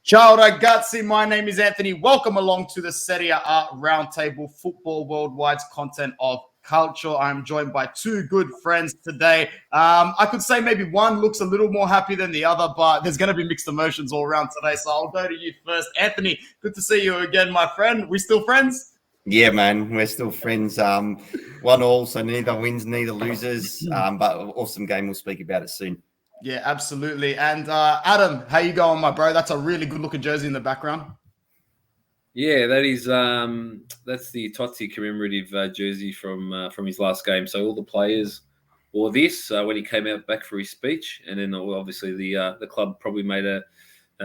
Ciao ragazzi, my name is Anthony. Welcome along to the Serie A Roundtable, Football Worldwide's content of culture. I'm joined by two good friends today. I could say maybe one looks a little more happy than the other, but there's going to be mixed emotions all around today. So I'll go to you first. Anthony, good to see you again, my friend. We still friends? Yeah, man, we're still friends. 1-1, so neither wins, neither loses. But awesome game. We'll speak about it soon. Yeah, absolutely. And Adam, how you going, my bro? That's a really good-looking jersey in the background. Yeah, that is that's the Totti commemorative jersey from his last game. So all the players wore this when he came out back for his speech, and then obviously the club probably made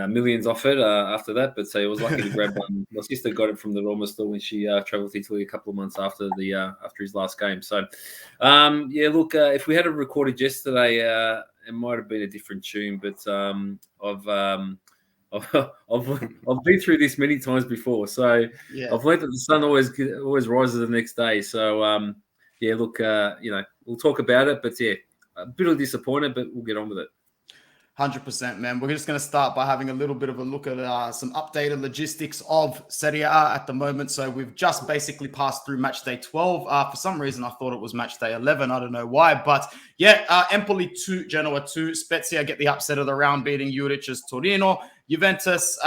millions off it after that. But so I was lucky to grab one. My sister got it from the Roma store when she travelled to Italy a couple of months after his last game. So yeah, look, if we had it recorded yesterday, it might have been a different tune, but I've been through this many times before, so yeah. I've learned that the sun always rises the next day. So yeah, look, we'll talk about it, but yeah, a bit of disappointed, but we'll get on with it. 100%, man. We're just going to start by having a little bit of a look at some updated logistics of Serie A at the moment. So we've just basically passed through match day 12. For some reason, I thought it was match day 11. I don't know why. But yeah, Empoli 2, Genoa 2. Spezia get the upset of the round, beating Juric's Torino. Juventus,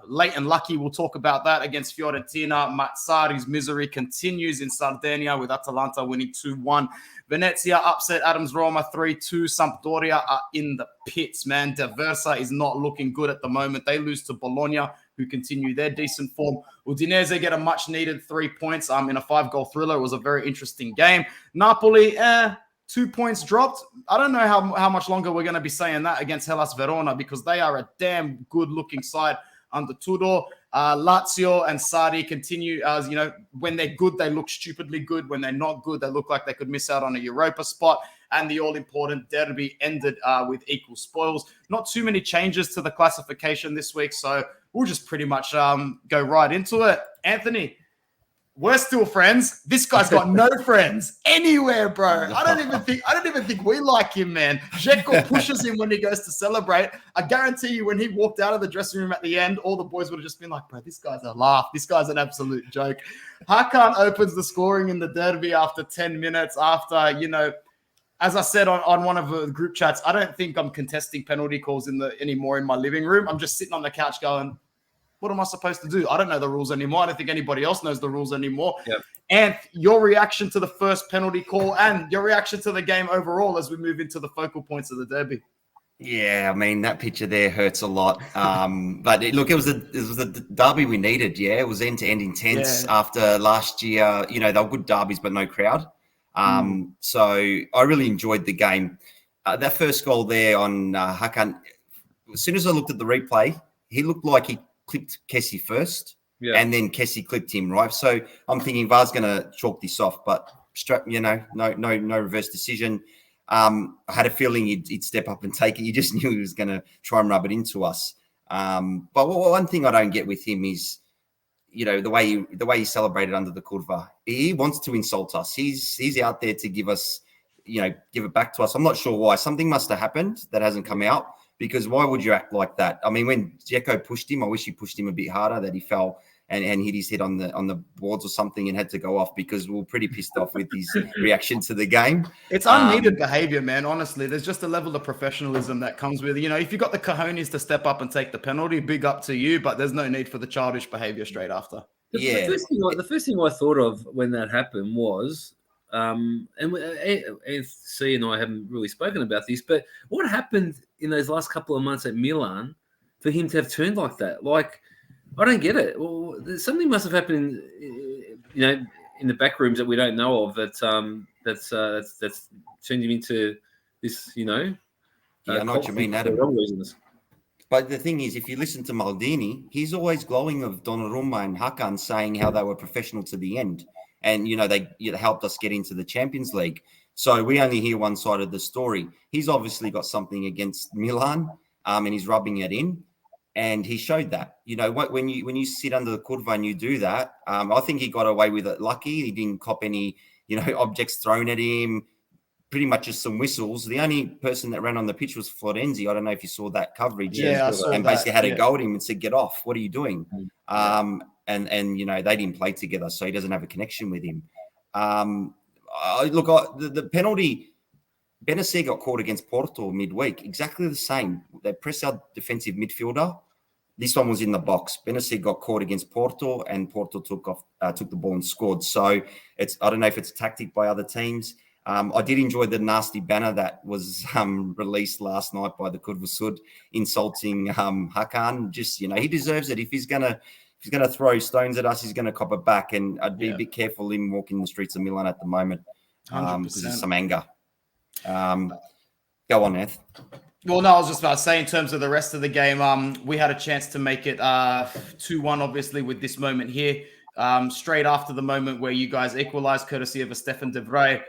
late and lucky. We'll talk about that against Fiorentina. Mazzari's misery continues in Sardinia with Atalanta winning 2-1. Venezia upset Adams Roma 3-2. Sampdoria are in the pits, man. D'Aversa is not looking good at the moment. They lose to Bologna, who continue their decent form. Udinese get a much-needed 3 points in a 5-goal thriller. It was a very interesting game. Napoli, 2 points dropped. I don't know how much longer we're going to be saying that against Hellas Verona because they are a damn good-looking side under Tudor. Lazio and Sarri continue as, when they're good, they look stupidly good. When they're not good, they look like they could miss out on a Europa spot. And the all-important derby ended with equal spoils. Not too many changes to the classification this week, so we'll just pretty much go right into it. Anthony, we're still friends. This guy's got no friends anywhere, bro. I don't even think we like him, man. Dzeko pushes him when he goes to celebrate. I guarantee you, when he walked out of the dressing room at the end, all the boys would have just been like, bro, this guy's a laugh. This guy's an absolute joke. Hakan opens the scoring in the derby after 10 minutes after, as I said on one of the group chats, I don't think I'm contesting penalty calls anymore in my living room. I'm just sitting on the couch going, what am I supposed to do? I don't know the rules anymore. I don't think anybody else knows the rules anymore. Yep. And your reaction to the first penalty call and your reaction to the game overall as we move into the focal points of the derby. Yeah, I mean, that picture there hurts a lot. But it was the derby we needed, yeah? It was end-to-end intense after last year. They were good derbies, but no crowd. So I really enjoyed the game. That first goal there on Hakan, as soon as I looked at the replay, he looked like he clipped Kessie first, and then Kessie clipped him, right? So I'm thinking VAR's going to chalk this off, but no reverse decision. I had a feeling he'd step up and take it. You just knew he was going to try and rub it into us. But one thing I don't get with him is, the way he celebrated under the curva. He wants to insult us. He's out there to give us, give it back to us. I'm not sure why. Something must have happened that hasn't come out. Because why would you act like that? I mean, when Dzeko pushed him, I wish he pushed him a bit harder, that he fell and hit his head on the boards or something and had to go off because we were pretty pissed off with his reaction to the game. It's unneeded behavior, man. Honestly, there's just a level of professionalism that comes with, if you got the cojones to step up and take the penalty, big up to you, but there's no need for the childish behavior straight after. The first thing I thought of when that happened was, and C and I haven't really spoken about this, but what happened in those last couple of months at Milan for him to have turned like that? Like, I don't get it. Well, something must have happened, in the back rooms that we don't know of that's turned him into this, I know what you mean, Adam. But the thing is, if you listen to Maldini, he's always glowing of Donnarumma and Hakan, saying how they were professional to the end. And, they helped us get into the Champions League. So we only hear one side of the story. He's obviously got something against Milan, and he's rubbing it in. And he showed that. When you sit under the curva and you do that, I think he got away with it lucky. He didn't cop any, objects thrown at him. pretty much just some whistles. The only person that ran on the pitch was Florenzi. I don't know if you saw that coverage. Yeah, I saw and that. basically had a go at him and said, "Get off! What are you doing?" And they didn't play together, so he doesn't have a connection with him. The penalty. Benacer got caught against Porto midweek. Exactly the same. They pressed our defensive midfielder. This one was in the box. Benacer got caught against Porto, and Porto took the ball and scored. So I don't know if it's a tactic by other teams. I did enjoy the nasty banner that was released last night by the Kudvasud insulting Hakan. Just, he deserves it. If he's gonna throw stones at us, he's gonna cop it back. And I'd be a bit careful him walking the streets of Milan at the moment because there's some anger. Go on, Eth. Well, no, I was just about to say, in terms of the rest of the game, we had a chance to make it 2-1, obviously, with this moment here. Straight after the moment where you guys equalized, courtesy of a Stefan de Vrij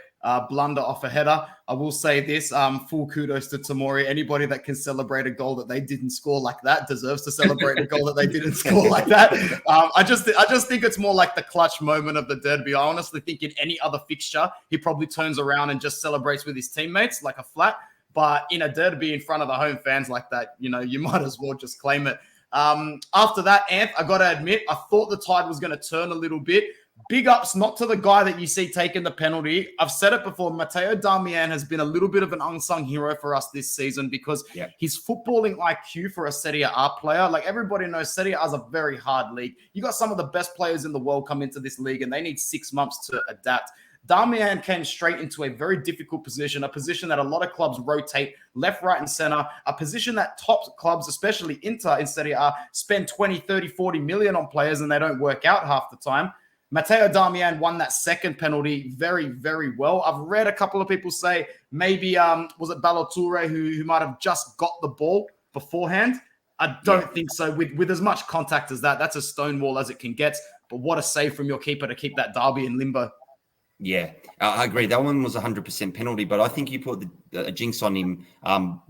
blunder off a header. I will say this, full kudos to Tomori. Anybody that can celebrate a goal that they didn't score like that deserves to celebrate a goal that they didn't score like that. I just think it's more like the clutch moment of the derby. I honestly think in any other fixture, he probably turns around and just celebrates with his teammates like a flat. But in a derby in front of the home fans like that, you might as well just claim it. After that, Anth, I got to admit, I thought the tide was going to turn a little bit. Big ups not to the guy that you see taking the penalty. I've said it before. Matteo Darmian has been a little bit of an unsung hero for us this season because his footballing IQ for a Serie A player, like everybody knows, Serie A is a very hard league. You got some of the best players in the world come into this league and they need 6 months to adapt. Darmian came straight into a very difficult position, a position that a lot of clubs rotate left, right, and center, a position that top clubs, especially Inter in Serie A, spend 20, 30, 40 million on players and they don't work out half the time. Matteo Darmian won that second penalty very, very well. I've read a couple of people say maybe, was it Balotore who might have just got the ball beforehand? I don't think so. With as much contact as that, that's a stonewall as it can get. But what a save from your keeper to keep that derby in limbo. Yeah, I agree. That one was 100% penalty, but I think you put a jinx on him,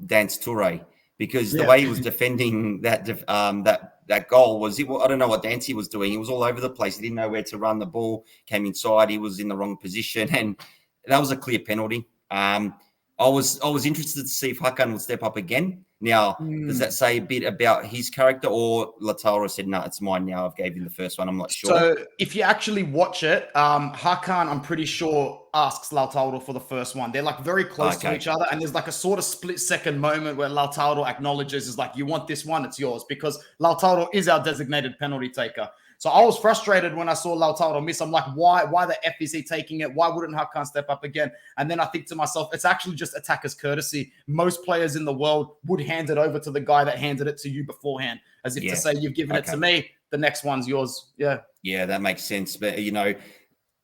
Dance Toure, because the way he was defending that goal was, I don't know what Dancy was doing. He was all over the place. He didn't know where to run the ball, came inside. He was in the wrong position, and that was a clear penalty. I was interested to see if Hakan would step up again. Now, does that say a bit about his character, or Lautaro said, no, it's mine now. I've gave him the first one. I'm not sure. So if you actually watch it, Hakan, I'm pretty sure, asks Lautaro for the first one. They're like very close to each other. And there's like a sort of split second moment where Lautaro acknowledges, is like, you want this one? It's yours, because Lautaro is our designated penalty taker. So I was frustrated when I saw Lautaro miss. I'm like, why the F is he taking it? Why wouldn't Hakan step up again? And then I think to myself, it's actually just attacker's courtesy. Most players in the world would hand it over to the guy that handed it to you beforehand, as if to say, you've given it to me, the next one's yours. Yeah, that makes sense. But,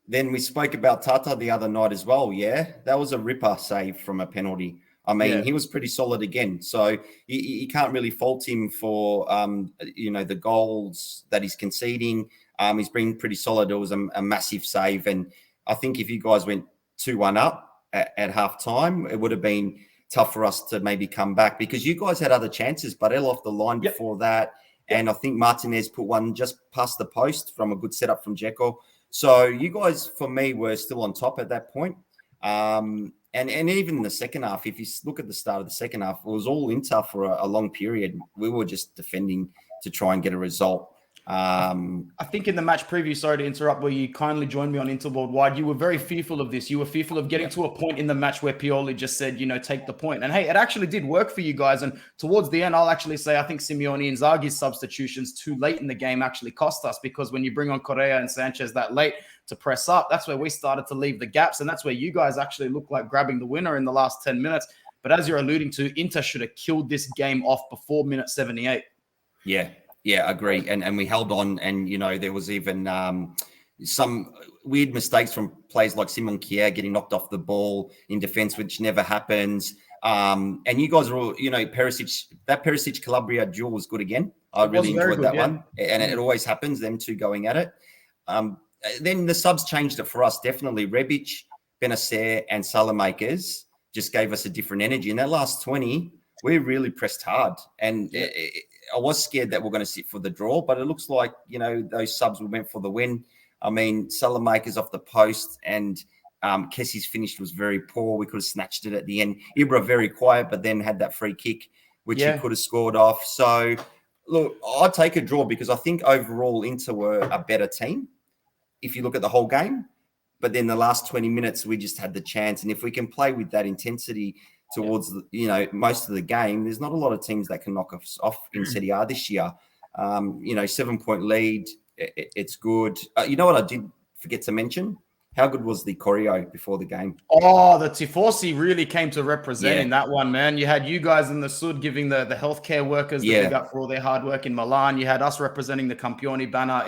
then we spoke about Tata the other night as well. Yeah, that was a ripper save from a penalty. I mean, he was pretty solid again. So you can't really fault him for, the goals that he's conceding. He's been pretty solid. It was a massive save. And I think if you guys went 2-1 up at halftime, it would have been tough for us to maybe come back, because you guys had other chances. Barella off the line before that. And I think Martinez put one just past the post from a good setup from Dzeko. So you guys, for me, were still on top at that point. And even in the second half, if you look at the start of the second half, it was all Inter for a long period. We were just defending to try and get a result. I think in the match preview, sorry to interrupt, where you kindly joined me on Inter Worldwide, you were very fearful of this. You were fearful of getting to a point in the match where Pioli just said, take the point. And hey, it actually did work for you guys. And towards the end, I'll actually say I think Simeone and Inzaghi's substitutions too late in the game actually cost us, because when you bring on Correa and Sanchez that late to press up, that's where we started to leave the gaps. And that's where you guys actually look like grabbing the winner in the last 10 minutes. But as you're alluding to, Inter should have killed this game off before minute 78. Yeah, I agree. And we held on, and, there was even some weird mistakes from players like Simon Kjær getting knocked off the ball in defense, which never happens. And you guys were all, Perisic Calabria duel was good again. I really enjoyed that one. And it always happens, them two going at it. Then the subs changed it for us, definitely. Rebic, Benacer, and Salamakers just gave us a different energy. In that last 20, we really pressed hard. And I was scared that we're going to sit for the draw, but it looks like, those subs went for the win. I mean, Salamakers off the post, and Kessie's finish was very poor. We could have snatched it at the end. Ibra very quiet, but then had that free kick, which he could have scored off. So, look, I'd take a draw because I think overall Inter were a better team if you look at the whole game. But then the last 20 minutes, we just had the chance. And if we can play with that intensity towards, most of the game, there's not a lot of teams that can knock us off in Serie A this year. 7-point lead, it's good. You know what I did forget to mention? How good was the choreo before the game? Oh, the Tifosi really came to represent in that one, man. You had you guys in the Sud giving the healthcare workers the big up for all their hard work in Milan. You had us representing the Campioni banner.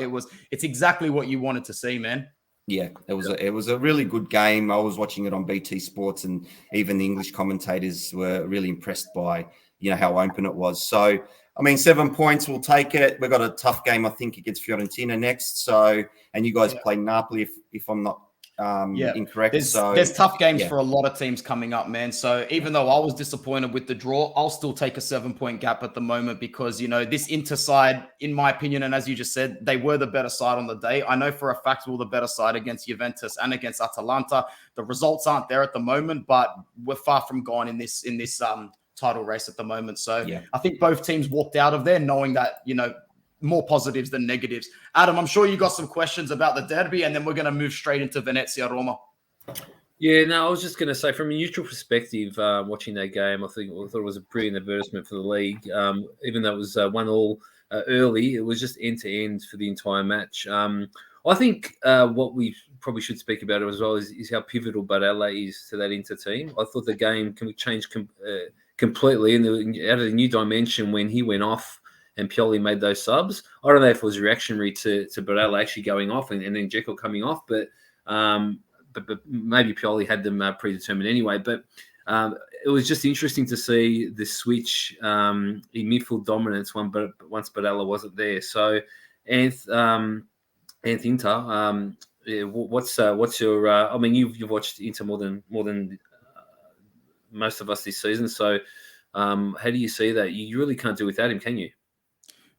It's exactly what you wanted to see, man. Yeah, it was a really good game. I was watching it on BT Sports, and even the English commentators were really impressed by how open it was. So, 7 points, we'll take it. We've got a tough game, I think, against Fiorentina next. So, and you guys play Napoli, if I'm not incorrect. There's tough games for a lot of teams coming up, man. So even though I was disappointed with the draw, I'll still take a 7-point gap at the moment because, this Inter side, in my opinion, and as you just said, they were the better side on the day. I know for a fact we're the better side against Juventus and against Atalanta. The results aren't there at the moment, but we're far from gone in this title race at the moment. So I think both teams walked out of there knowing that, more positives than negatives. Adam, I'm sure you got some questions about the derby, and then we're going to move straight into Venezia Roma. Yeah, no, I was just going to say, from a neutral perspective, watching that game, I thought it was a brilliant advertisement for the league. Even though it was 1-1 early, it was just end-to-end for the entire match. I think what we probably should speak about it as well is how pivotal Barella is to that Inter team. I thought the game can change completely, and it added a new dimension when he went off and Pioli made those subs. I don't know if it was reactionary to Barella actually going off and then Dzeko coming off, but maybe Pioli had them predetermined anyway. But it was just interesting to see the switch in midfield dominance once Barella wasn't there. So, Inter, what's your? You've watched Inter more than most of us this season. So, how do you see that? You really can't do without him, can you?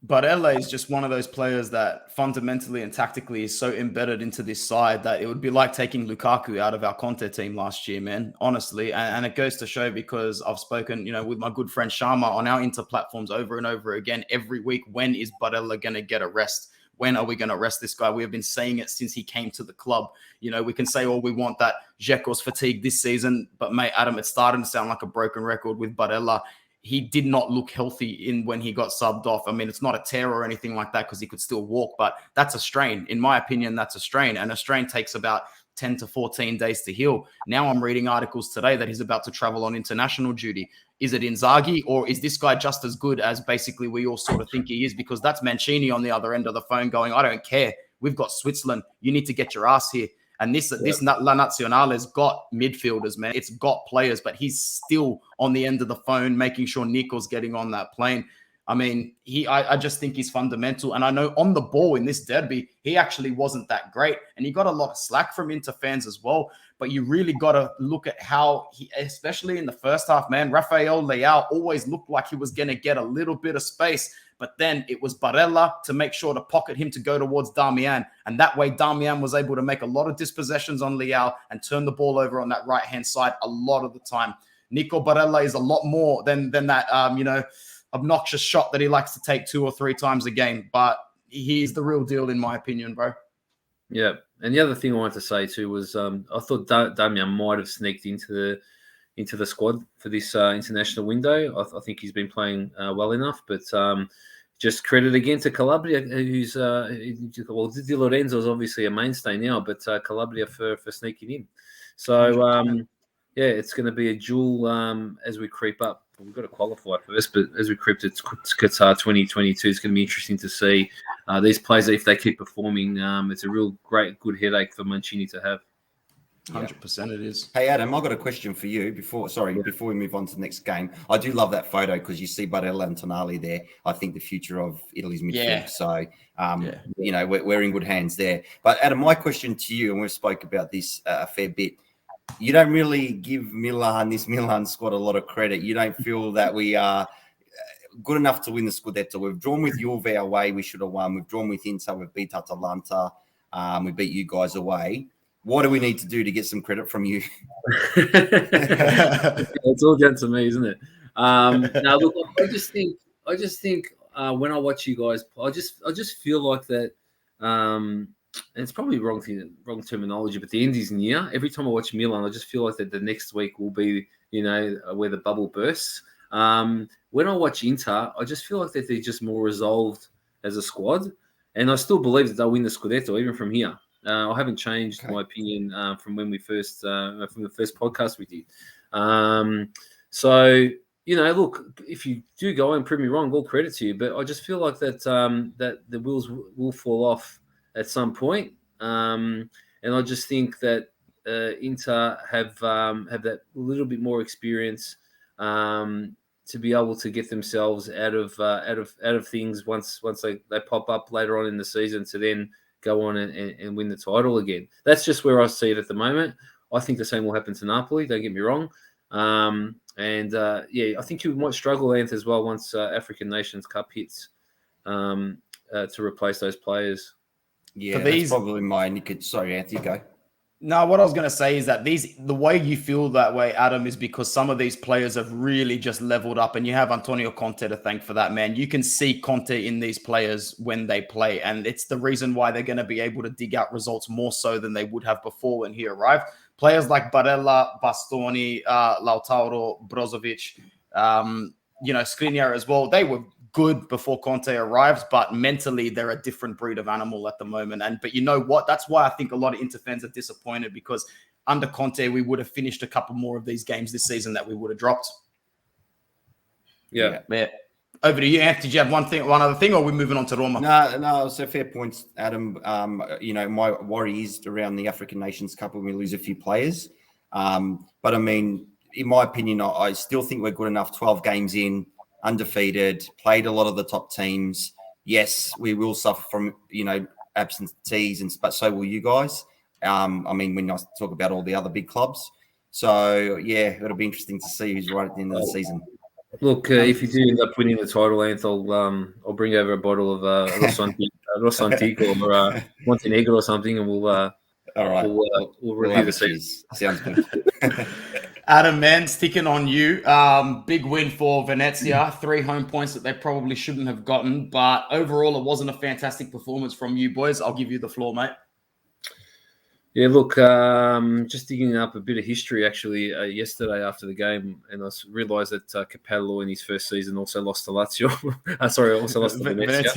Barella is just one of those players that fundamentally and tactically is so embedded into this side that it would be like taking Lukaku out of our Conte team last year, man, honestly. And it goes to show because I've spoken, with my good friend Sharma on our Inter platforms over and over again every week. When is Barella going to get a rest? When are we going to rest this guy? We have been saying it since he came to the club. We can say all we want that Dzeko's fatigued this season, but mate, Adam, it's starting to sound like a broken record with Barella. He did not look healthy when he got subbed off. It's not a tear or anything like that because he could still walk, but that's a strain. In my opinion, that's a strain. And a strain takes about 10 to 14 days to heal. Now I'm reading articles today that he's about to travel on international duty. Is it Inzaghi, or is this guy just as good as basically we all sort of think he is? Because that's Mancini on the other end of the phone going, I don't care. We've got Switzerland. You need to get your ass here. And this La Nazionale's got midfielders, man. It's got players, but he's still on the end of the phone, making sure Nico's getting on that plane. I just think he's fundamental. And I know on the ball in this derby, he actually wasn't that great. And he got a lot of slack from Inter fans as well. But you really got to look at how he, especially in the first half, man, Rafael Leao always looked like he was going to get a little bit of space. But then it was Barella to make sure to pocket him to go towards Darmian. And that way, Darmian was able to make a lot of dispossessions on Leao and turn the ball over on that right-hand side a lot of the time. Nico Barella is a lot more than that, obnoxious shot that he likes to take 2 or 3 times a game. But he's the real deal, in my opinion, bro. Yeah. And the other thing I wanted to say too was I thought Darmian might have sneaked into the squad for this international window. I think he's been playing well enough, but just credit again to Calabria, who's Di Lorenzo's obviously a mainstay now, but Calabria for sneaking in. So it's going to be a duel as we creep up. We've got to qualify first, but as we creep to Qatar 2022, it's going to be interesting to see these players, if they keep performing. It's a real good headache for Mancini to have. 100% it is. Hey, Adam, I've got a question for you before we move on to the next game. I do love that photo because you see Barella and Tonali there. I think the future of Italy's midfield. Yeah. So, we're in good hands there. But, Adam, my question to you, and we've spoke about this a fair bit, you don't really give this Milan squad a lot of credit. You don't feel that we are good enough to win the Scudetto. We've drawn with Juve away. We should have won. We've drawn with Inter. We've beat Atalanta. We beat you guys away. what do we need to do to get some credit from you? It's all down to me, isn't it? Now, look, I just think when I watch you guys, I just feel like that. And it's probably wrong terminology, but the end is near. Every time I watch Milan, I just feel like that the next week will be, where the bubble bursts. When I watch Inter, I just feel like that they're just more resolved as a squad, and I still believe that they'll win the Scudetto even from here. I haven't changed my opinion from when we first from the first podcast we did. So look, if you do go and prove me wrong, all credit to you. But I just feel like that that the wheels will fall off at some point, and I just think that Inter have that little bit more experience to be able to get themselves out of things once they pop up later on in the season to then go on and win the title again. That's just where I see it at the moment. I think the same will happen to Napoli. Don't get me wrong. I think you might struggle, Anth, as well once African Nations Cup hits to replace those players. Yeah, that's probably my indicator. Sorry, Anthony, go. No, what I was going to say is that the way you feel that way, Adam, is because some of these players have really just leveled up, and you have Antonio Conte to thank for that, man. You can see Conte in these players when they play, and it's the reason why they're going to be able to dig out results more so than they would have before when he arrived. Players like Barella, Bastoni, Lautaro, Brozovic, Skriniar as well, they were good before Conte arrives, but mentally they're a different breed of animal at the moment. But you know what? That's why I think a lot of Inter fans are disappointed, because under Conte we would have finished a couple more of these games this season that we would have dropped. Yeah. Over to you, Anthony. Did you have one other thing, or are we moving on to Roma? No, so fair points, Adam. My worry is around the African Nations Cup when we lose a few players. But I mean, in my opinion, I still think we're good enough. 12 games in, undefeated, played a lot of the top teams. Yes, we will suffer from, absentees, but so will you guys. When I talk about all the other big clubs. So, yeah, it'll be interesting to see who's right at the end of the season. Look, if you do end up winning the title, Anth, I'll bring over a bottle of Rosantico or Montenegro or something, and we'll all right. We'll review the season. Sounds good. Adam, man, sticking on you. Big win for Venezia. 3 home points that they probably shouldn't have gotten, but overall, it wasn't a fantastic performance from you boys. I'll give you the floor, mate. Yeah, look, just digging up a bit of history actually yesterday after the game, and I realised that Capello in his first season also lost to Lazio. Also lost to Venezia.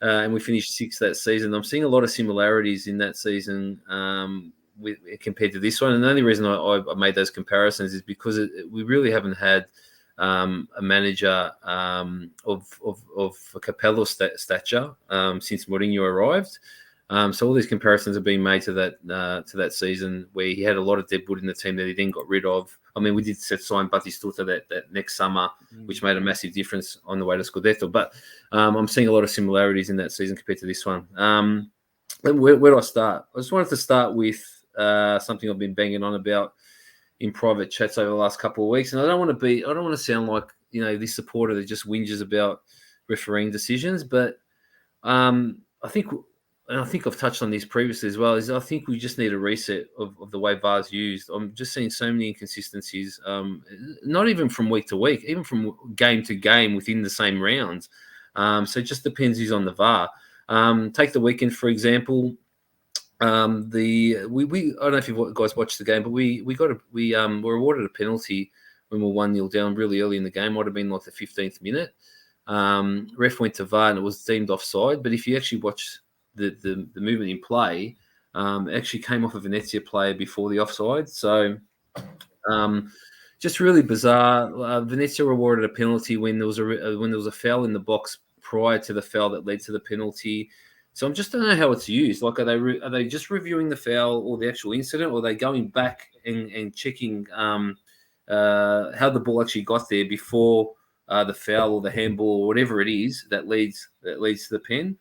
And we finished 6th that season. I'm seeing a lot of similarities in that season compared to this one. And the only reason I made those comparisons is because we really haven't had a manager of Capello stature since Mourinho arrived. So all these comparisons have been made to that season where he had a lot of deadwood in the team that he then got rid of. I mean, we did sign Batistuta that next summer, which made a massive difference on the way to Scudetto. But I'm seeing a lot of similarities in that season compared to this one. Where do I start? I just wanted to start with something I've been banging on about in private chats over the last couple of weeks. And I don't want to sound like, this supporter that just whinges about refereeing decisions. But I think I've touched on this previously as well, is I think we just need a reset of the way VAR's used. I'm just seeing so many inconsistencies, not even from week to week, even from game to game within the same rounds. So it just depends who's on the VAR. Take the weekend, for example. I don't know if you guys watched the game, but we were awarded a penalty when we were 1-0 down really early in the game. Might have been like the 15th minute. Ref went to VAR and it was deemed offside. But if you actually watch the movement in play, actually came off a Venezia player before the offside. So just really bizarre. Venezia were awarded a penalty when there was a foul in the box prior to the foul that led to the penalty. So I just don't know how it's used. Like, are they just reviewing the foul or the actual incident, or are they going back and checking how the ball actually got there before the foul or the handball or whatever it is that leads to the pen?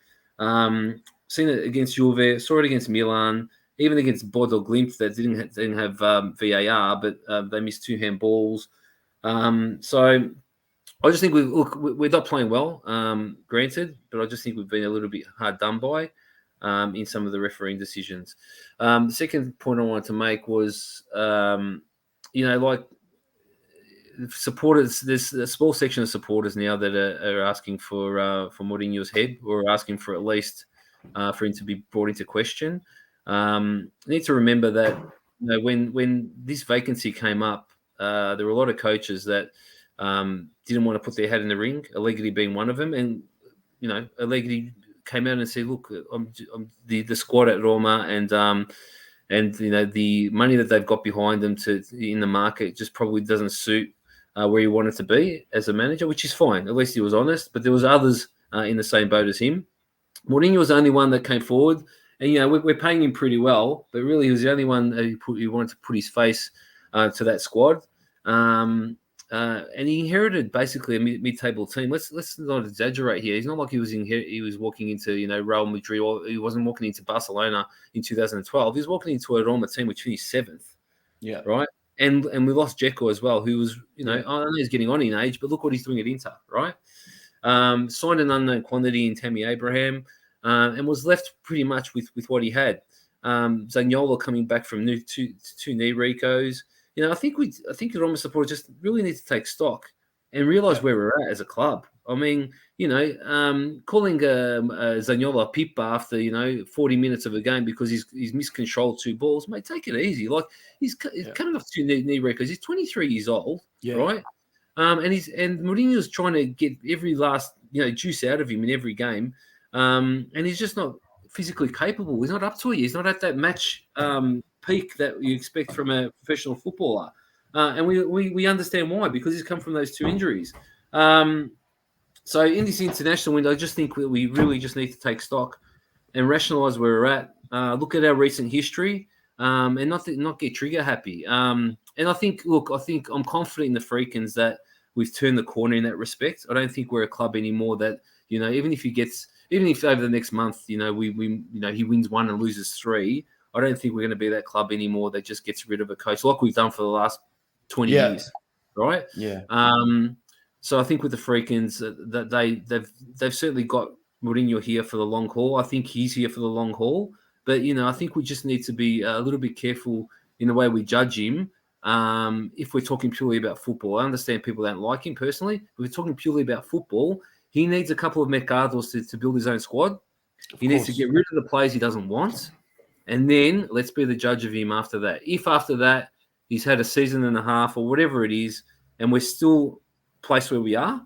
Seen it against Juve, saw it against Milan, even against Bodo Glimt that didn't have VAR, but they missed 2 handballs. So I just think we're not playing well, granted, but I just think we've been a little bit hard done by. in some of the refereeing decisions. The second point I wanted to make was, like supporters. There's a small section of supporters now that are asking for Mourinho's head, or asking for at least for him to be brought into question. You need to remember that when this vacancy came up, there were a lot of coaches that didn't want to put their hat in the ring, Allegri being one of them. And, Allegri came out and said, look, I'm the squad at Roma, and the money that they've got behind them in the market just probably doesn't suit where he wanted to be as a manager, which is fine. At least he was honest. But there was others in the same boat as him. Mourinho was the only one that came forward. And, we're paying him pretty well, but really he was the only one who wanted to put his face to that squad. And he inherited basically a mid-table team. Let's not exaggerate here. He's not like he was walking into Real Madrid, or he wasn't walking into Barcelona in 2012. He was walking into a Roma team which finished 7th. Yeah. Right. And we lost Dzeko as well, who was I know he's getting on in age, but look what he's doing at Inter. Right. Signed an unknown quantity in Tammy Abraham, and was left pretty much with what he had. Zaniolo coming back from two knee recos. I think the Roma supporters just really need to take stock and realize where we're at as a club. I mean, calling Zaniolo a pipa after 40 minutes of a game because he's miscontrolled 2 balls, mate, take it easy. Like he's coming off 2 knee records. He's 23 years old, right? And Mourinho's trying to get every last juice out of him in every game, and he's just not physically capable. He's not up to it. He's not at that match peak that you expect from a professional footballer, and we understand why, because he's come from those 2 injuries. So in this international window, I just think we really just need to take stock and rationalise where we're at. Look at our recent history, and not get trigger happy. And I think I'm confident in the Freakins that we've turned the corner in that respect. I don't think we're a club anymore that even if over the next month he wins 1 and loses 3. I don't think we're going to be that club anymore that just gets rid of a coach like we've done for the last 20 years, right? Yeah. So I think with the Freakins, that they've certainly got Mourinho here for the long haul. I think he's here for the long haul, but I think we just need to be a little bit careful in the way we judge him. If we're talking purely about football, I understand people don't like him personally. If we're talking purely about football, he needs a couple of mercados to build his own squad. He needs to get rid of the players he doesn't want. And then let's be the judge of him after that. If after that he's had a season and a half or whatever it is, and we're still placed where we are,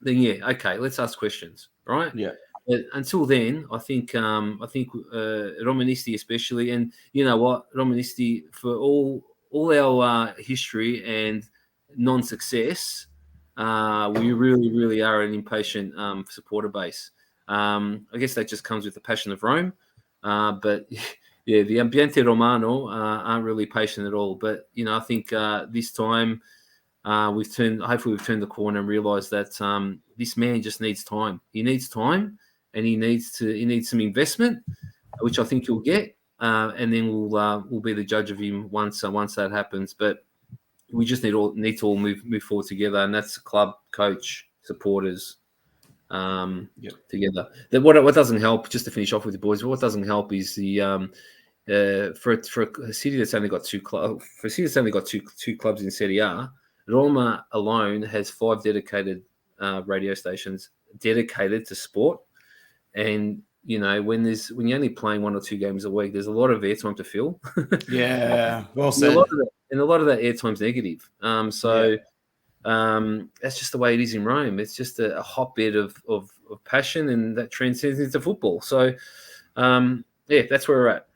then okay, let's ask questions, right? Yeah. But until then, I think Romanisti especially, and you know what, Romanisti, for all our history and non-success, we really, really are an impatient supporter base. I guess that just comes with the passion of Rome. But yeah, the ambiente romano aren't really patient at all. But I think this time hopefully we've turned the corner and realised that this man just needs time. He needs time, and he needs some investment, which I think he'll get. And then we'll be the judge of him once that happens. But we just need to all move forward together, and that's club, coach, supporters. Together. What doesn't help, just to finish off with the boys, what doesn't help is the for a city that's only got two clubs in Serie A, Roma alone has 5 dedicated radio stations dedicated to sport, and when you're only playing 1 or 2 games a week, there's a lot of airtime to fill. Yeah, well said. And a lot of that airtime's negative. That's just the way it is in Rome. It's just a hotbed of passion, and that transcends into football. So, that's where we're at.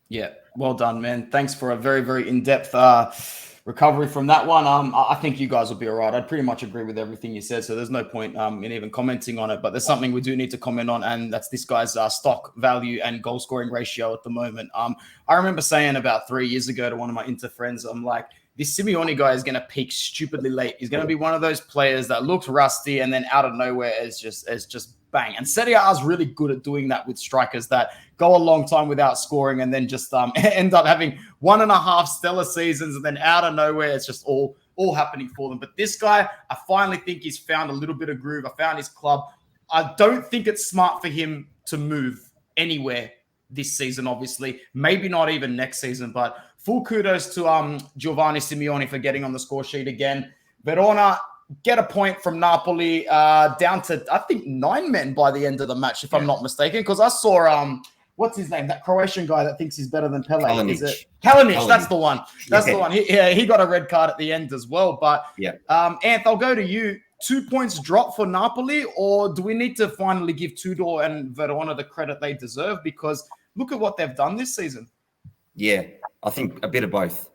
Yeah, well done, man. Thanks for a very, very in-depth recovery from that one. I think you guys will be all right. I'd pretty much agree with everything you said, so there's no point in even commenting on it. But there's something we do need to comment on, and that's this guy's stock value and goal-scoring ratio at the moment. I remember saying about 3 years ago to one of my Inter friends, I'm like, this Simeone guy is going to peak stupidly late. He's going to be one of those players that looks rusty and then out of nowhere is just bang. And Serie A is really good at doing that with strikers that go a long time without scoring and then just end up having 1.5 stellar seasons, and then out of nowhere it's just all happening for them. But this guy, I finally think he's found a little bit of groove. I found his club. I don't think it's smart for him to move anywhere this season, obviously. Maybe not even next season, but full kudos to Giovanni Simeone for getting on the score sheet again. Verona get a point from Napoli down to, I think, 9 men by the end of the match, if I'm not mistaken, because I saw, what's his name? That Croatian guy that thinks he's better than Pele. Kalinic. Is it Kalinic? That's the one. That's the one. He got a red card at the end as well. But Anth, I'll go to you. 2 points drop for Napoli, or do we need to finally give Tudor and Verona the credit they deserve? Because look at what they've done this season. Yeah, I think a bit of both.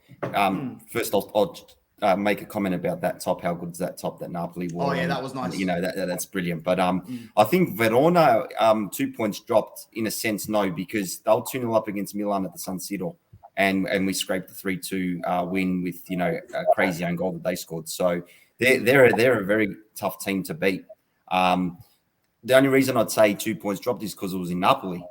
First, I'll make a comment about that top. How good is that top that Napoli wore? Oh, yeah, that was nice. You know, that's brilliant. But I think Verona, 2 points dropped in a sense, no, because they'll 2-0 up against Milan at the San Siro. And we scraped the 3-2 win with, you know, a crazy own goal that they scored. So they're a very tough team to beat. The only reason I'd say 2 points dropped is because it was in Napoli.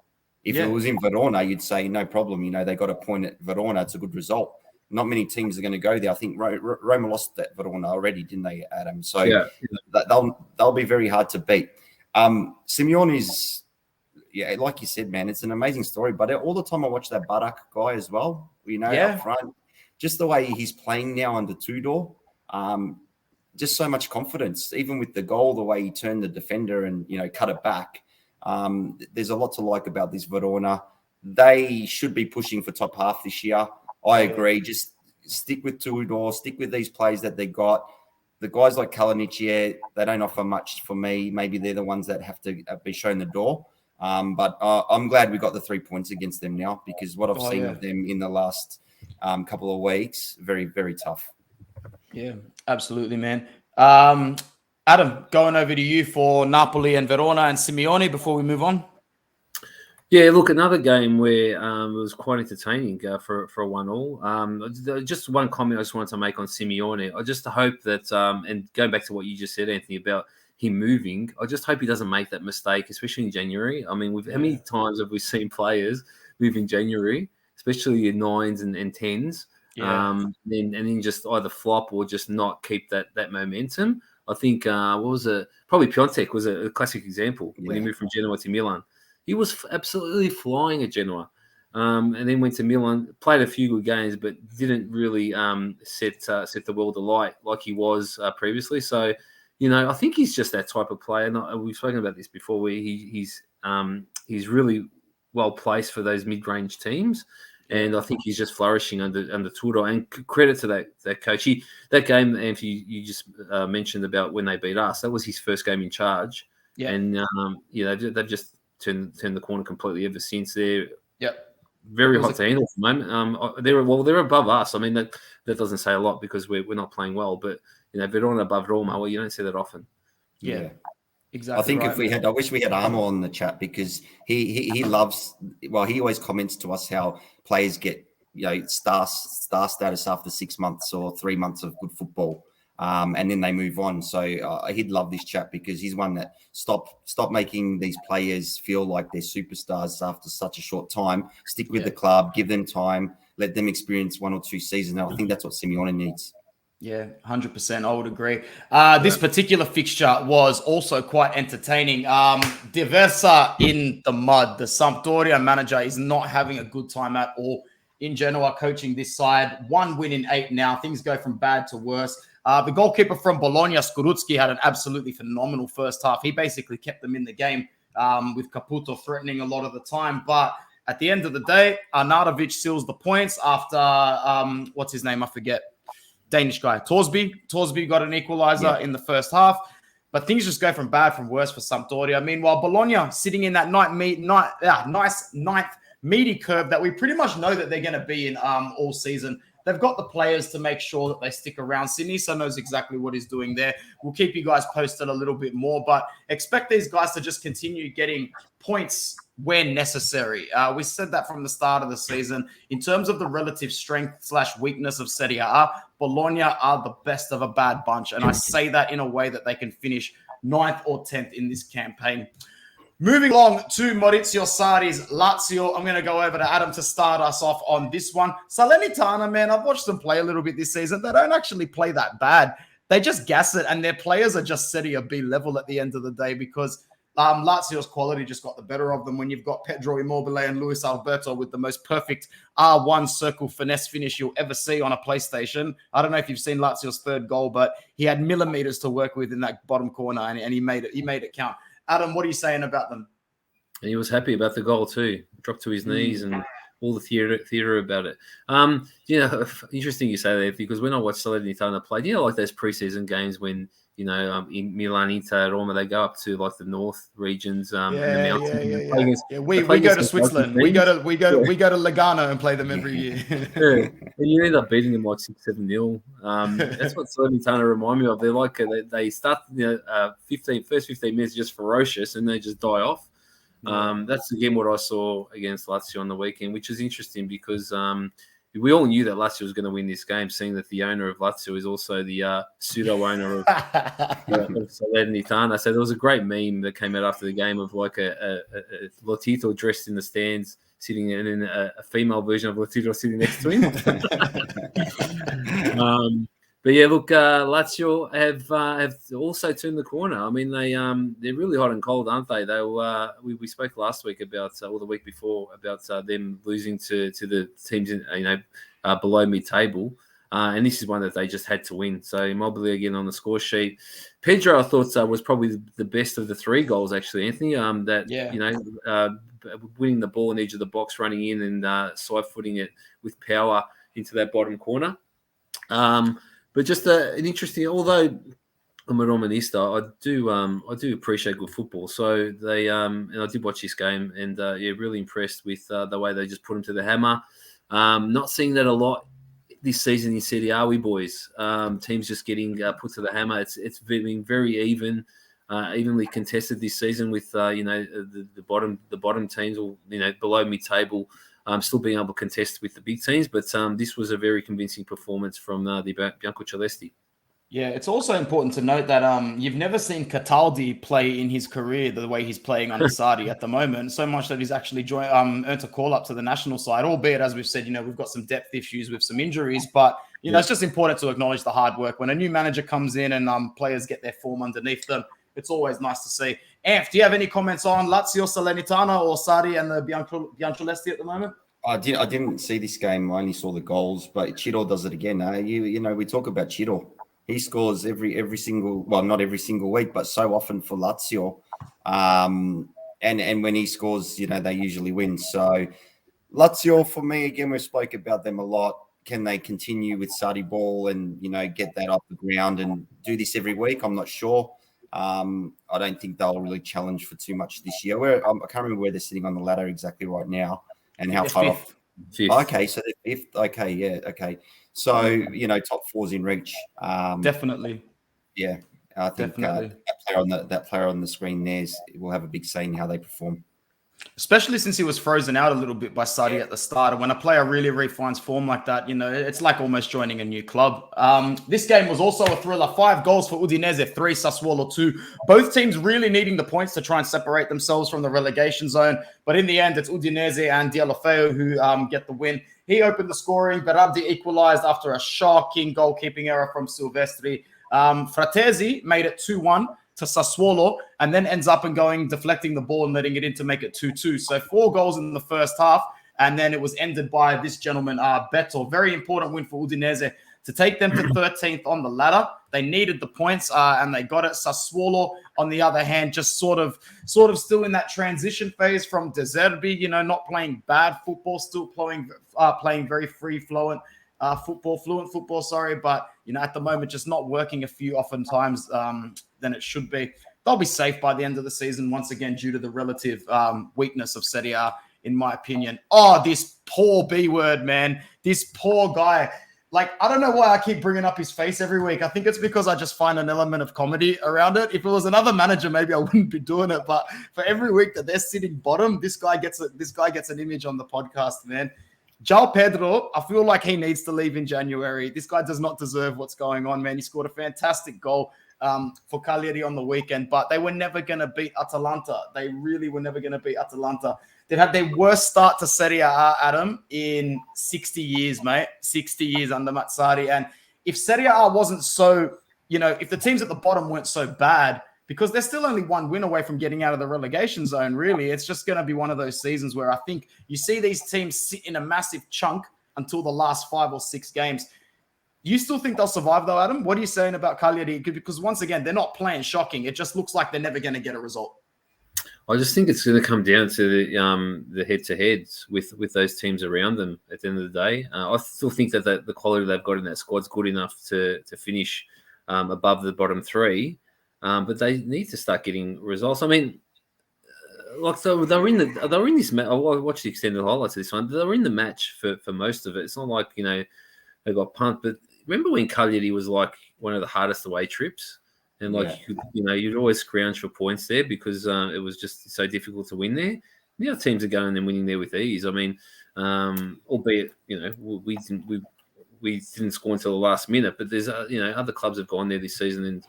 If it was in Verona, you'd say no problem. You know, they got a point at Verona. It's a good result. Not many teams are going to go there. I think Roma lost at Verona already, didn't they, Adam? So they'll be very hard to beat. Simeone's, like you said, man, it's an amazing story. But all the time I watch that Barak guy as well, you know, up front, just the way he's playing now under Tudor, just so much confidence. Even with the goal, the way he turned the defender and, you know, cut it back. There's a lot to like about this Verona. They should be pushing for top half this year. I agree. Just stick with Tudor, stick with these players that they got. The guys like Kalinic, they don't offer much for me. Maybe they're the ones that have to be shown the door. But I'm glad we got the 3 points against them now, because what I've seen of them in the last couple of weeks, very, very tough. Yeah, absolutely, man. Adam, going over to you for Napoli and Verona and Simeone before we move on. Yeah, look, another game where it was quite entertaining for a 1-1. Just one comment I just wanted to make on Simeone. I just hope that, and going back to what you just said, Anthony, about him moving, I just hope he doesn't make that mistake, especially in January. I mean, how many times have we seen players move in January, especially in 9s and 10s, and then just either flop or just not keep that momentum? I think, what was it? Probably Piontek was a classic example when he moved from Genoa to Milan. He was absolutely flying at Genoa, and then went to Milan, played a few good games, but didn't really set the world alight like he was previously. So, you know, I think he's just that type of player. We've spoken about this before, where he's really well placed for those mid-range teams, and I think he's just flourishing under Tudor. And credit to that coach. That game, Anthony, you just mentioned about when they beat us. That was his first game in charge, and they've just turned the corner completely ever since. They're very hot to handle at the moment. They're above us. I mean, that doesn't say a lot because we're not playing well, but you know, Verona above Roma, well, you don't see that often. Yeah, exactly. I think I wish we had Armo on the chat, because he loves. Well, he always comments to us how players get, you know, star status after 6 months or 3 months of good football. And then they move on. So he'd love this chat, because he's one that stop making these players feel like they're superstars after such a short time. Stick with the club, give them time, let them experience 1 or 2 seasons. And I think that's what Simeone needs. Yeah, 100%. I would agree. This particular fixture was also quite entertaining. Diversa in the mud. The Sampdoria manager is not having a good time at all in Genoa coaching this side. 1 win in 8 now. Things go from bad to worse. The goalkeeper from Bologna, Skorupski, had an absolutely phenomenal first half. He basically kept them in the game, with Caputo threatening a lot of the time. But at the end of the day, Arnautovic seals the points after, what's his name? I forget. Danish guy. Torsby got an equalizer in the first half. But things just go from bad from worse for Sampdoria. Meanwhile, Bologna sitting in that nice ninth meaty curve that we pretty much know that they're going to be in all season. They've got the players to make sure that they stick around. Sinisa knows exactly what he's doing there. We'll keep you guys posted a little bit more, but expect these guys to just continue getting points when necessary. We said that from the start of the season. In terms of the relative strength/weakness of Serie A, Bologna are the best of a bad bunch. And I say that in a way that they can finish 9th or 10th in this campaign. Moving along to Maurizio Sarri's Lazio. I'm going to go over to Adam to start us off on this one. Salernitana, man, I've watched them play a little bit this season. They don't actually play that bad. They just gas it, and their players are just Serie B level at the end of the day, because Lazio's quality just got the better of them when you've got Pedro Immobile and Luis Alberto with the most perfect R1 circle finesse finish you'll ever see on a PlayStation. I don't know if you've seen Lazio's third goal, but he had millimeters to work with in that bottom corner, and he made it count. Adam, what are you saying about them? And he was happy about the goal too. Dropped to his knees and all the theatre about it. Interesting you say that, because when I watched Salernitana play, like those preseason games when, in Milan, Inter, Roma, they go up to like the north regions, in the mountains. We go to Switzerland. We go to Lugano and play them every year. And you end up beating them like 6-7-0. That's what Salernitana remind me of. They're like they start 15 minutes just ferocious, and they just die off. That's again what I saw against Lazio on the weekend, which is interesting because we all knew that Lazio was going to win this game, seeing that the owner of Lazio is also the pseudo-owner of Salernitana. So there was a great meme that came out after the game of like a Lotito dressed in the stands, sitting and then a female version of Lotito sitting next to him. But yeah, look, Lazio have also turned the corner. I mean, they're really hot and cold, aren't they? We spoke last week about, or the week before, about them losing to the teams below mid-table, and this is one that they just had to win. So Immobile again on the score sheet. Pedro, I thought was probably the best of the three goals, actually, Anthony. Winning the ball in edge of the box, running in and side-footing it with power into that bottom corner. But just an interesting, although I'm a Romanista, I do appreciate good football. So they and I did watch this game, and really impressed with the way they just put them to the hammer. Not seeing that a lot this season in Serie A, boys. Teams just getting put to the hammer. It's been very evenly contested this season with the bottom teams, or below mid-table. Still being able to contest with the big teams, but this was a very convincing performance from the Biancocelesti. Yeah, it's also important to note that you've never seen Cataldi play in his career the way he's playing under Sarri at the moment, so much that he's actually earned a call-up to the national side, albeit, as we've said, we've got some depth issues with some injuries, but, it's just important to acknowledge the hard work. When a new manager comes in and players get their form underneath them, it's always nice to see. Amph, do you have any comments on Lazio, Salernitana, or Sarri and the Biancocelesti at the moment? I didn't see this game. I only saw the goals, but Chiro does it again. We talk about Chiro. He scores every single, well, not every single week, but so often for Lazio. And when he scores, they usually win. So Lazio, for me, again, we spoke about them a lot. Can they continue with Sarri ball and, get that off the ground and do this every week? I'm not sure. I don't think they'll really challenge for too much this year. I can't remember where they're sitting on the ladder exactly right now and how far off. Fifth. Okay, so they're fifth. Okay, yeah, okay. So, top four's in reach. Definitely. Yeah, I think that player on the screen there will have a big say in how they perform. Especially since he was frozen out a little bit by Sarri at the start. And when a player really finds form like that, it's like almost joining a new club. This game was also a thriller. 5 goals for Udinese, 3 Sassuolo, 2. Both teams really needing the points to try and separate themselves from the relegation zone. But in the end, it's Udinese and Deulofeu who get the win. He opened the scoring. Berardi equalized after a shocking goalkeeping error from Silvestri. Fratesi made it 2-1. To Sassuolo, and then ends up deflecting the ball and letting it in to make it 2-2. So 4 goals in the first half, and then it was ended by this gentleman, Beto. Very important win for Udinese to take them to 13th on the ladder. They needed the points, and they got it. Sassuolo, on the other hand, just sort of still in that transition phase from De Zerbi, not playing bad football, still playing very free-flowing fluent football, but at the moment just not working a few oftentimes than it should be. They'll be safe by the end of the season once again due to the relative weakness of Serie A, in my opinion. Oh, this poor B word, man. This poor guy. Like, I don't know why I keep bringing up his face every week. I think it's because I just find an element of comedy around it. If it was another manager, maybe I wouldn't be doing it. But for every week that they're sitting bottom, this guy gets an image on the podcast, man. João Pedro, I feel like he needs to leave in January. This guy does not deserve what's going on, man. He scored a fantastic goal for Cagliari on the weekend, but they were never going to beat Atalanta. They really were never going to beat Atalanta. They've had their worst start to Serie A, Adam, in 60 years, mate. 60 years under Mazzarri. And if Serie A wasn't so, if the teams at the bottom weren't so bad, because they're still only 1 win away from getting out of the relegation zone, really. It's just going to be one of those seasons where I think you see these teams sit in a massive chunk until the last 5 or 6 games. You still think they'll survive, though, Adam? What are you saying about Cagliari? Because, once again, they're not playing shocking. It just looks like they're never going to get a result. I just think it's going to come down to the head-to-heads with those teams around them at the end of the day. I still think that the quality they've got in that squad's good enough to finish above the bottom 3, but they need to start getting results. I mean, they're in this match. I watched the extended highlights of this one. They were in the match for most of it. It's not like they got pumped. But remember when Cagliari was like one of the hardest away trips? And you'd always scrounge for points there because it was just so difficult to win there. Now teams are going and winning there with ease. I mean, albeit we didn't score until the last minute, but there's other clubs have gone there this season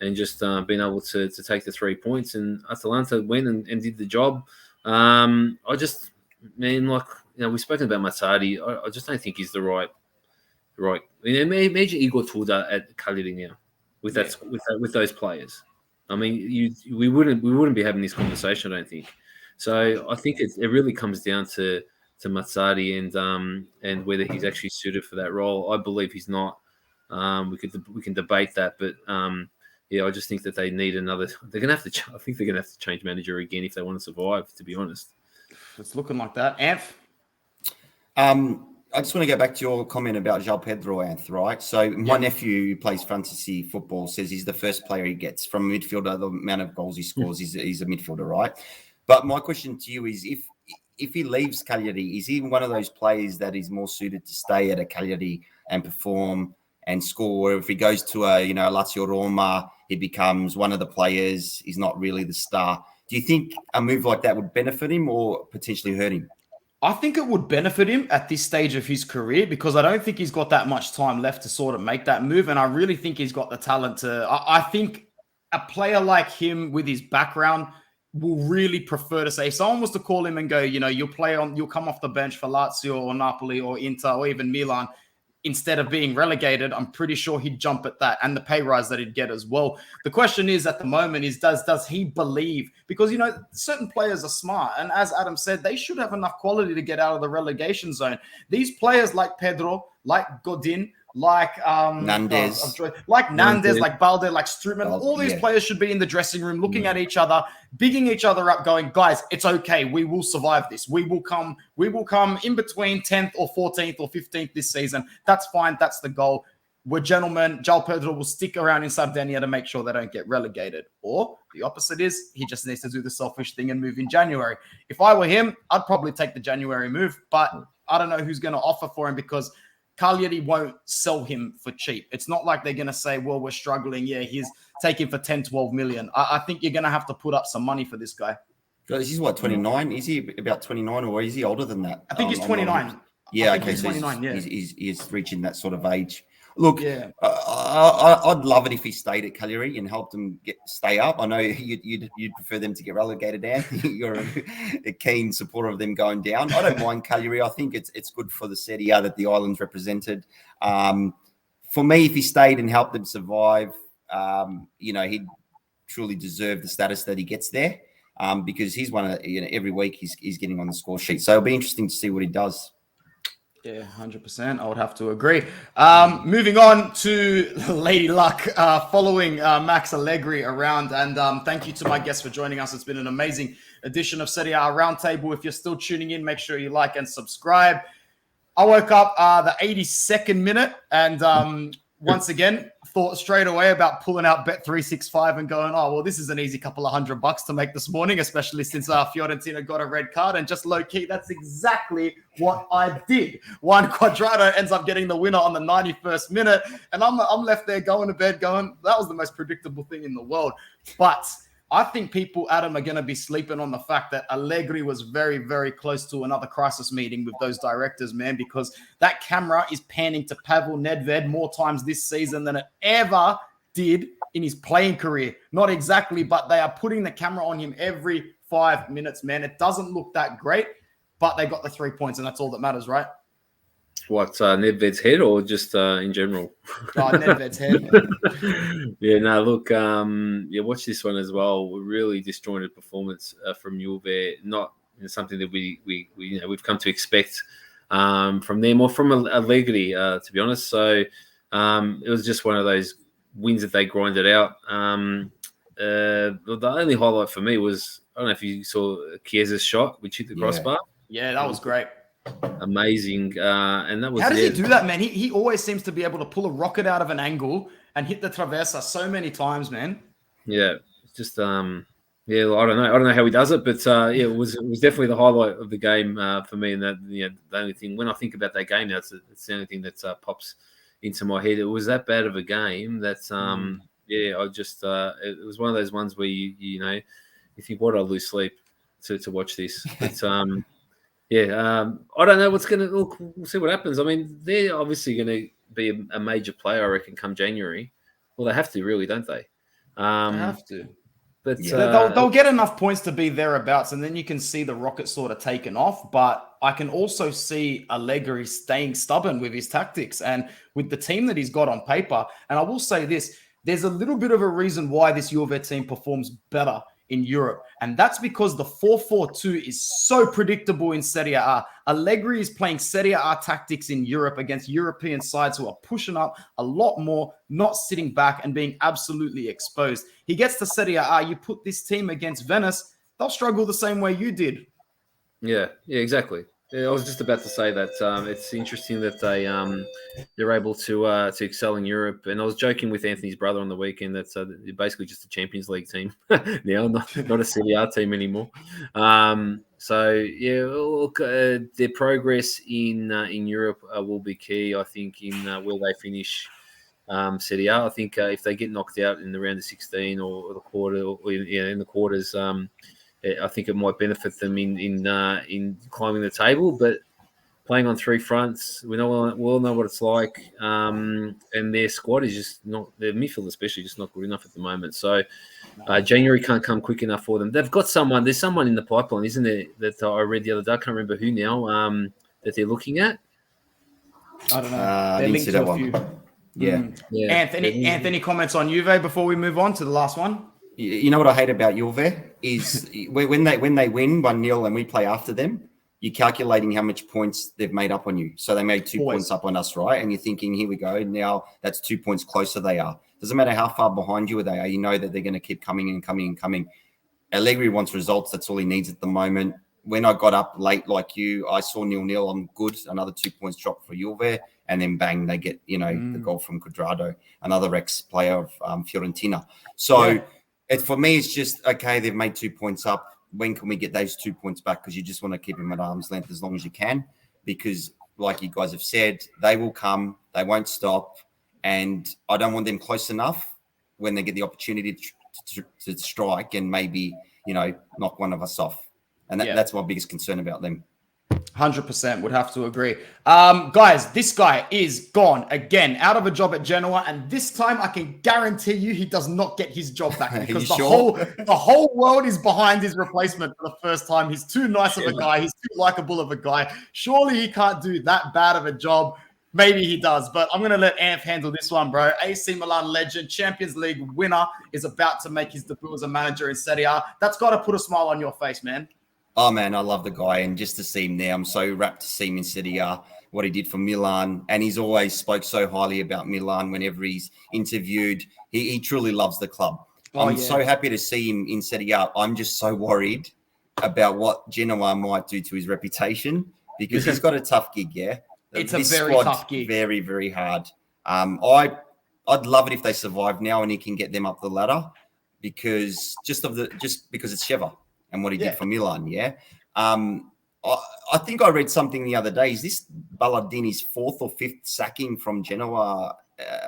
and just been able to take the 3 points. And Atalanta went and did the job. We've spoken about Mazzarri. I just don't think he's the right. Imagine Igor Tudor at Cagliari now. With those players, I mean, we wouldn't be having this conversation, I don't think. So I think it really comes down to Mazzarri and whether he's actually suited for that role. I believe he's not. We can debate that, but I just think that they need another. They're gonna have to. I think they're gonna have to change manager again if they want to survive. To be honest, it's looking like that. Anth. I just want to go back to your comment about João Pedro, Anth, right? So my nephew who plays fantasy football says he's the first player he gets from a midfielder, the amount of goals he scores, he's a midfielder, right? But my question to you is if he leaves Cagliari, is he one of those players that is more suited to stay at a Cagliari and perform and score? Or if he goes to a Lazio Roma, he becomes one of the players, he's not really the star. Do you think a move like that would benefit him or potentially hurt him? I think it would benefit him at this stage of his career because I don't think he's got that much time left to sort of make that move. And I really think he's got the talent to. I think a player like him with his background will really prefer to say, if someone was to call him and go, you'll come off the bench for Lazio or Napoli or Inter or even Milan instead of being relegated, I'm pretty sure he'd jump at that and the pay rise that he'd get as well. The question is at the moment is, does he believe? Because, certain players are smart. And as Adam said, they should have enough quality to get out of the relegation zone. These players like Pedro, like Godin, like Nandes, like Balde, like Strootman, all these players should be in the dressing room looking at each other, bigging each other up, going, guys, it's okay. We will survive this. We will come in between 10th or 14th or 15th this season. That's fine. That's the goal. We're gentlemen. João Pedro will stick around in Sardinia to make sure they don't get relegated. Or the opposite is he just needs to do the selfish thing and move in January. If I were him, I'd probably take the January move, but I don't know who's going to offer for him because Cagliari won't sell him for cheap. It's not like they're going to say, well, we're struggling. Yeah, he's taking for 10, 12 million. I think you're going to have to put up some money for this guy. He's what, 29? Is he about 29 or is he older than that? I think he's 29. Yeah, okay. He's 29, he's reaching that sort of age. Look, I'd love it if he stayed at Cagliari and helped them stay up. I know you'd prefer them to get relegated down. You're a keen supporter of them going down. I don't mind Cagliari. I think it's good for the Serie A that the island's represented. For me, if he stayed and helped them survive, he'd truly deserve the status that he gets there because he's one of every week he's getting on the score sheet. So it'll be interesting to see what he does. Yeah, 100%. I would have to agree. Moving on to Lady Luck, following Max Allegri around. And thank you to my guests for joining us. It's been an amazing edition of Serie A Roundtable. If you're still tuning in, make sure you like and subscribe. I woke up the 82nd minute and once again, thought straight away about pulling out Bet365 and going, oh, well, this is an easy couple of $100 to make this morning, especially since Fiorentina got a red card. And just low-key, that's exactly what I did. Juan Cuadrado ends up getting the winner on the 91st minute. And I'm left there going to bed going, that was the most predictable thing in the world. But I think people, Adam, are going to be sleeping on the fact that Allegri was very, very close to another crisis meeting with those directors, man, because that camera is panning to Pavel Nedved more times this season than it ever did in his playing career. Not exactly, but they are putting the camera on him every 5 minutes, man. It doesn't look that great, but they got the 3 points, and that's all that matters, right? What, Nedved's head or just in general? Oh, Nedved's head. Yeah, no, look, watch this one as well. Really disjointed performance from Juve. Not something that we've come to expect from them or from Allegri, to be honest. So it was just one of those wins that they grinded out. The only highlight for me was, I don't know if you saw Chiesa's shot, which hit the crossbar. Yeah, that was great. Amazing. And that was How does he do that, man? He always seems to be able to pull a rocket out of an angle and hit the traversa so many times, man. Yeah, it's just I don't know how he does it, but it was definitely the highlight of the game for me. And that the only thing when I think about that game now, it's the only thing that pops into my head. It was that bad of a game that I just it was one of those ones where you think, what, I'll lose sleep to watch this. But I don't know what's going to look. We'll see what happens. I mean, they're obviously going to be a major player, I reckon, come January. Well, they have to, really, don't they? They have to. But they'll get enough points to be thereabouts, and then you can see the rocket sort of taken off. But I can also see Allegri staying stubborn with his tactics and with the team that he's got on paper. And I will say this, there's a little bit of a reason why this Juve team performs better in Europe. And that's because the 4-4-2 is so predictable in Serie A. Allegri is playing Serie A tactics in Europe against European sides who are pushing up a lot more, not sitting back and being absolutely exposed. He gets to Serie A, you put this team against Venice, they'll struggle the same way you did. Yeah, exactly. Yeah, I was just about to say that it's interesting that they're able to excel in Europe. And I was joking with Anthony's brother on the weekend that they're basically just a Champions League team now, not a Serie A team anymore. Look, their progress in Europe will be key, I think, in will they finish Serie A. I think if they get knocked out in the round of 16 or the quarter, or in the quarters. I think it might benefit them in climbing the table, but playing on three fronts, we all know what it's like. And their squad is just not, their midfield especially, just not good enough at the moment. So January can't come quick enough for them. They've got someone. There's someone in the pipeline, isn't there? That I read the other day. I can't remember who now. That they're looking at. I don't know. They're linked to a few. Yeah. Anthony, comments on Juve before we move on to the last one. You know what I hate about Juve is when they win 1-0 and we play after them, you're calculating how much points they've made up on you. So they made 2 points up on us, right? And you're thinking, here we go. Now that's 2 points closer they are. Doesn't matter how far behind you they are. You know that they're going to keep coming and coming and coming. Allegri wants results. That's all he needs at the moment. When I got up late like you, I saw 0-0. I'm good. Another 2 points drop for Juve. And then bang, they get, the goal from Cuadrado, another ex-player of Fiorentina. So for me, it's just, okay, they've made 2 points up. When can we get those 2 points back? Because you just want to keep them at arm's length as long as you can. Because like you guys have said, they will come. They won't stop. And I don't want them close enough when they get the opportunity to strike and maybe, knock one of us off. And that's my biggest concern about them. 100% would have to agree. Guys, this guy is gone again, out of a job at Genoa, and this time I can guarantee you he does not get his job back because the whole world is behind his replacement for the first time. He's too nice of a guy. He's too likable of a guy. Surely he can't do that bad of a job. Maybe he does, but I'm going to let Anth handle this one, bro. AC Milan legend, Champions League winner, is about to make his debut as a manager in Serie A. That's got to put a smile on your face, man. Oh, man, I love the guy. And just to see him there, I'm so rapt to see him in Serie A, what he did for Milan. And he's always spoke so highly about Milan whenever he's interviewed. He truly loves the club. I'm so happy to see him in Serie A. I'm just so worried about what Genoa might do to his reputation because he's got a tough gig, It's a very tough gig. Very, very hard. I'd love it if they survive now and he can get them up the ladder because because it's Sheva and what he did for Milan, I think I read something the other day. Is this Ballardini's 4th or 5th sacking from Genoa?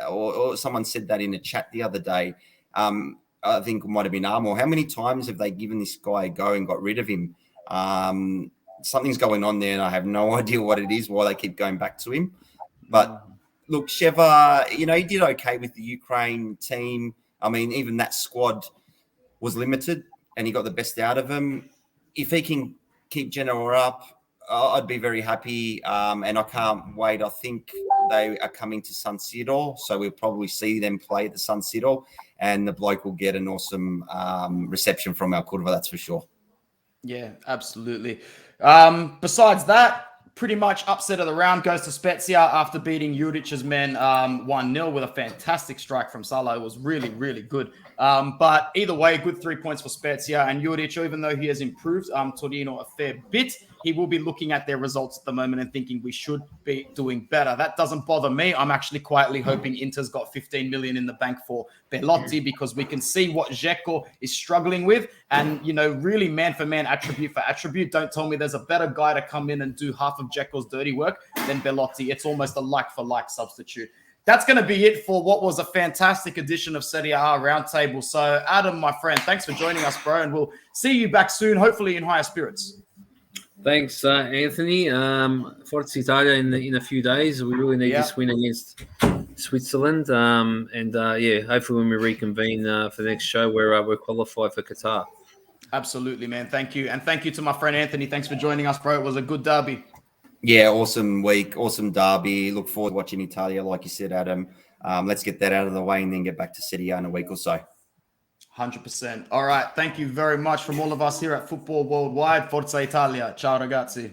Or someone said that in a chat the other day. I think it might have been Armour. How many times have they given this guy a go and got rid of him? Something's going on there, and I have no idea what it is, why they keep going back to him. But look, Sheva, he did okay with the Ukraine team. I mean, even that squad was limited, and he got the best out of him. If he can keep Genoa up, I'd be very happy, and I can't wait. I think they are coming to San Siro, so we'll probably see them play at the San Siro, and the bloke will get an awesome reception from our Curva, that's for sure. Yeah, absolutely. Besides that, pretty much upset of the round goes to Spezia after beating Juric's men 1-0 with a fantastic strike from Salah. It was really, really good. But either way, good 3 points for Spezia. And Juric, even though he has improved Torino a fair bit, he will be looking at their results at the moment and thinking we should be doing better. That doesn't bother me. I'm actually quietly hoping Inter's got 15 million in the bank for Belotti, because we can see what Dzeko is struggling with. And, you know, really man for man, attribute for attribute. Don't tell me there's a better guy to come in and do half of Dzeko's dirty work than Belotti. It's almost a like for like substitute. That's going to be it for what was a fantastic edition of Serie A Roundtable. So, Adam, my friend, thanks for joining us, bro. And we'll see you back soon, hopefully in higher spirits. Thanks, Anthony. Forza Italia in a few days. We really need this win against Switzerland. Hopefully when we reconvene for the next show, we're qualified for Qatar. Absolutely, man. Thank you. And thank you to my friend Anthony. Thanks for joining us, bro. It was a good derby. Yeah, awesome week, awesome derby. Look forward to watching Italia, like you said, Adam. Let's get that out of the way and then get back to Serie A in a week or so. 100%. All right. Thank you very much from all of us here at Football Worldwide. Forza Italia. Ciao, ragazzi.